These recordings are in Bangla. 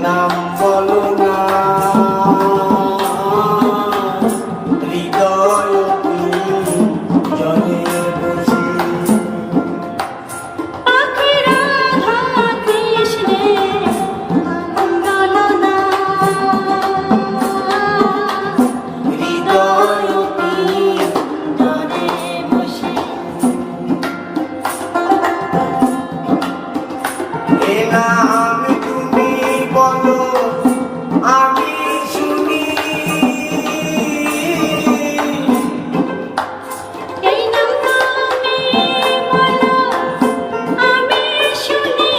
নাম বলো না হৃদয় জলে বসে হৃদয় জলে বসে এ নাম তুমি বলো আমি শুনি এই নাম তুমি বলো আমি শুনি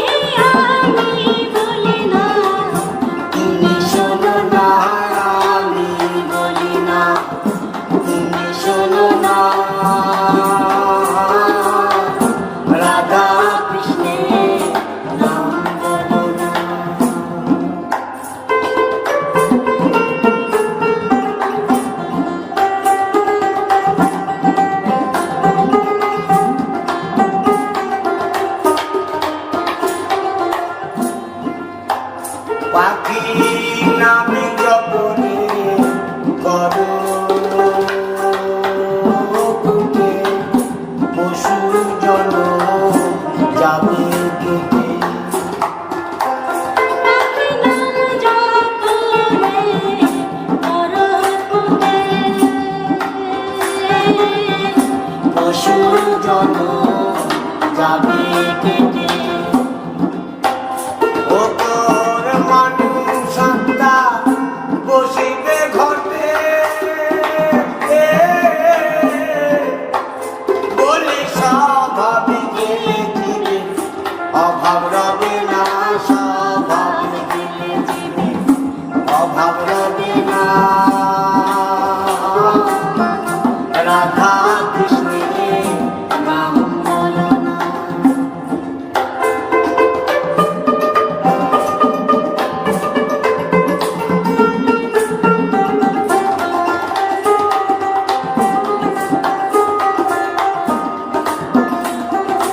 আমি বলি না তুমি শোনো না আমি বলি না তুমি শোনো না রাধা কৃষ্ণের নাম বলো না পাখি নামে জপনে করো বুকে পশু জন যাবে কেটে পশু জন যাবে কেটে ওপর মানুষ আত্মা বসিবে ঘটে বলে স্বাভাবিক গেলে অভাব